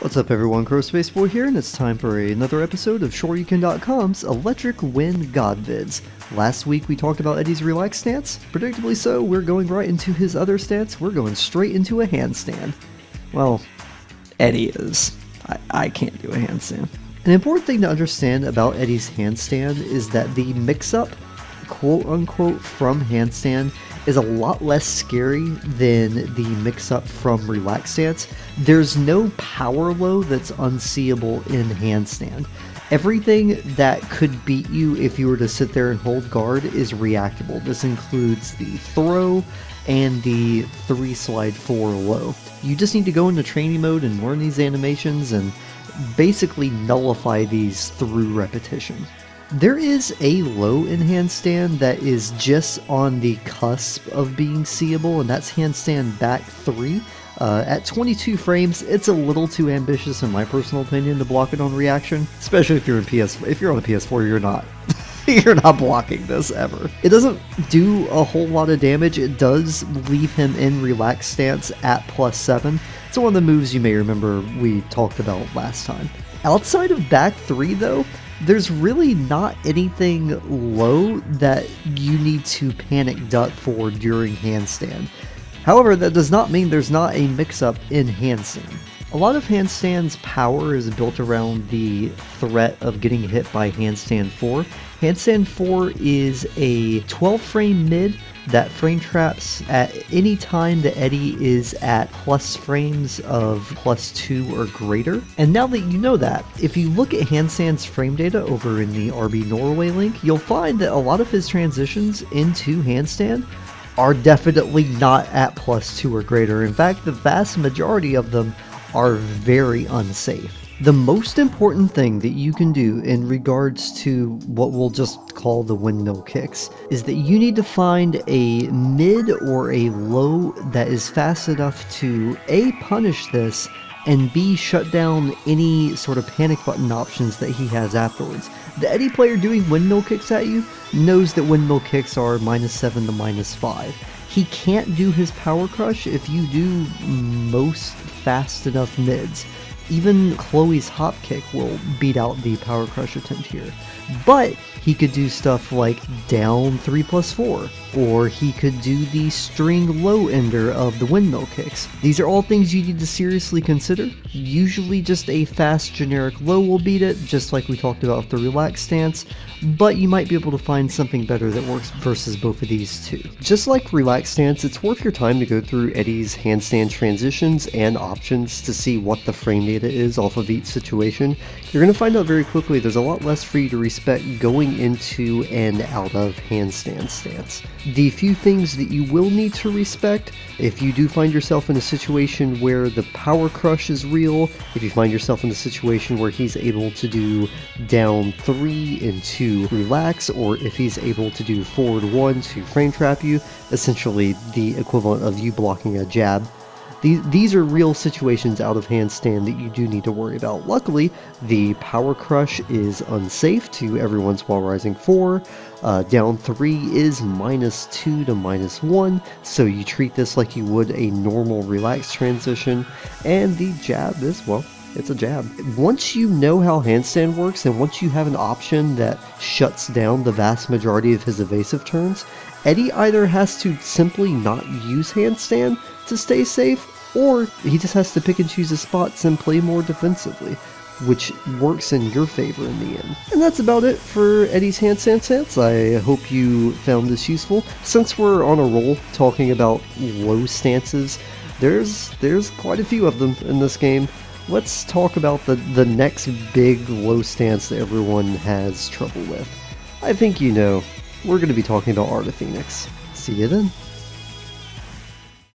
What's up everyone, CrowSpaceBoy here, and it's time for another episode of Shoryuken.com's Electric Wind God Vids. Last week we talked about Eddy's relaxed stance. Predictably so, we're going right into his other stance. We're going straight into a handstand. Well, Eddy is. I can't do a handstand. An important thing to understand about Eddy's handstand is that the mix-up, quote-unquote, from handstand is a lot less scary than the mix-up from relaxed stance. There's no power low that's unseeable in handstand. Everything that could beat you if you were to sit there and hold guard is reactable. This includes the throw and the 3 slide 4 low. You just need to go into training mode and learn these animations and basically nullify these through repetition. There is a low in handstand that is just on the cusp of being seeable, and that's handstand back 3. At 22 frames, it's a little too ambitious in my personal opinion to block it on reaction, especially if you're on a PS4, you're not. You're not blocking this ever. It doesn't do a whole lot of damage. It does leave him in relaxed stance at +7. It's one of the moves you may remember we talked about last time. Outside of back 3 though, there's really not anything low that you need to panic duck for during handstand. However, that does not mean there's not a mix-up in handstand. A lot of handstand's power is built around the threat of getting hit by handstand 4. Handstand 4 is a 12 frame mid that frame traps at any time that Eddy is at plus frames of +2 or greater. And now that you know that, if you look at handstand's frame data over in the RB Norway link, you'll find that a lot of his transitions into handstand are definitely not at +2 or greater. In fact, the vast majority of them are very unsafe. The most important thing that you can do in regards to what we'll just call the windmill kicks is that you need to find a mid or a low that is fast enough to A, punish this, and B, shut down any sort of panic button options that he has afterwards. The Eddy player doing windmill kicks at you knows that windmill kicks are -7 to -5. He can't do his power crush if you do most fast enough mids. Even Chloe's hop kick will beat out the power crush attempt here. But he could do stuff like down 3+4, or he could do the string low ender of the windmill kicks. These are all things you need to seriously consider. Usually just a fast generic low will beat it, just like we talked about with the relaxed stance, but you might be able to find something better that works versus both of these too. Just like relaxed stance, it's worth your time to go through Eddy's handstand transitions and options to see what the frame data is off of each situation. You're going to find out very quickly there's a lot less for you to respect going into and out of handstand stance. The few things that you will need to respect, if you do find yourself in a situation where the power crush is real, if you find yourself in a situation where he's able to do down 3 and 2 relax, or if he's able to do forward 1 to frame trap you, essentially the equivalent of you blocking a jab. These are real situations out of handstand that you do need to worry about. Luckily, the power crush is unsafe to everyone's while rising 4. Down 3 is -2 to -1, so you treat this like you would a normal relaxed transition. And the jab is, well, it's a jab. Once you know how handstand works, and once you have an option that shuts down the vast majority of his evasive turns, Eddy either has to simply not use handstand to stay safe, or he just has to pick and choose his spots and play more defensively, which works in your favor in the end. And that's about it for Eddy's handstand stance. I hope you found this useful. Since we're on a roll talking about low stances, there's quite a few of them in this game. Let's talk about the next big low stance that everyone has trouble with. I think you know, we're going to be talking about Art of Phoenix. See you then.